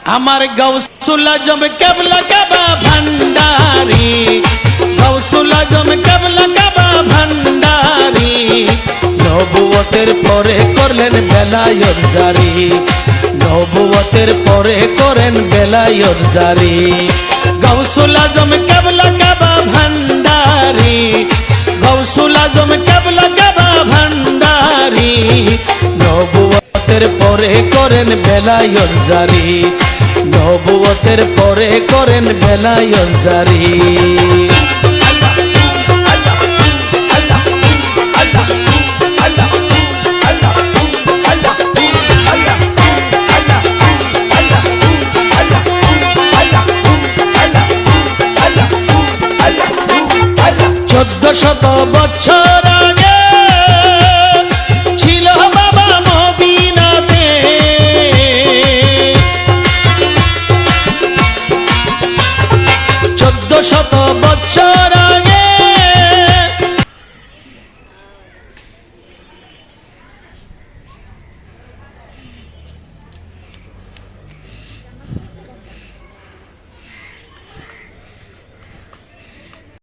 আমার গাউসুল আজম কেবলা কাবা ভান্ডারি, গাউসুল আজম কেবলা কাবা ভান্ডারি, নবুয়তের পরে করলেন বেলায়েত জারি, নবুয়তের পরে করেন বেলায়েত জারি। গাউসুল আজম কেবলা কাবা ভান্ডারি, গাউসুল আজম কেবলা কাবা ভান্ডারি, নবুয়তের পরে করেন বেলায়েত জারি, নবুয়তের পরে করেন বেলায়েত জারি।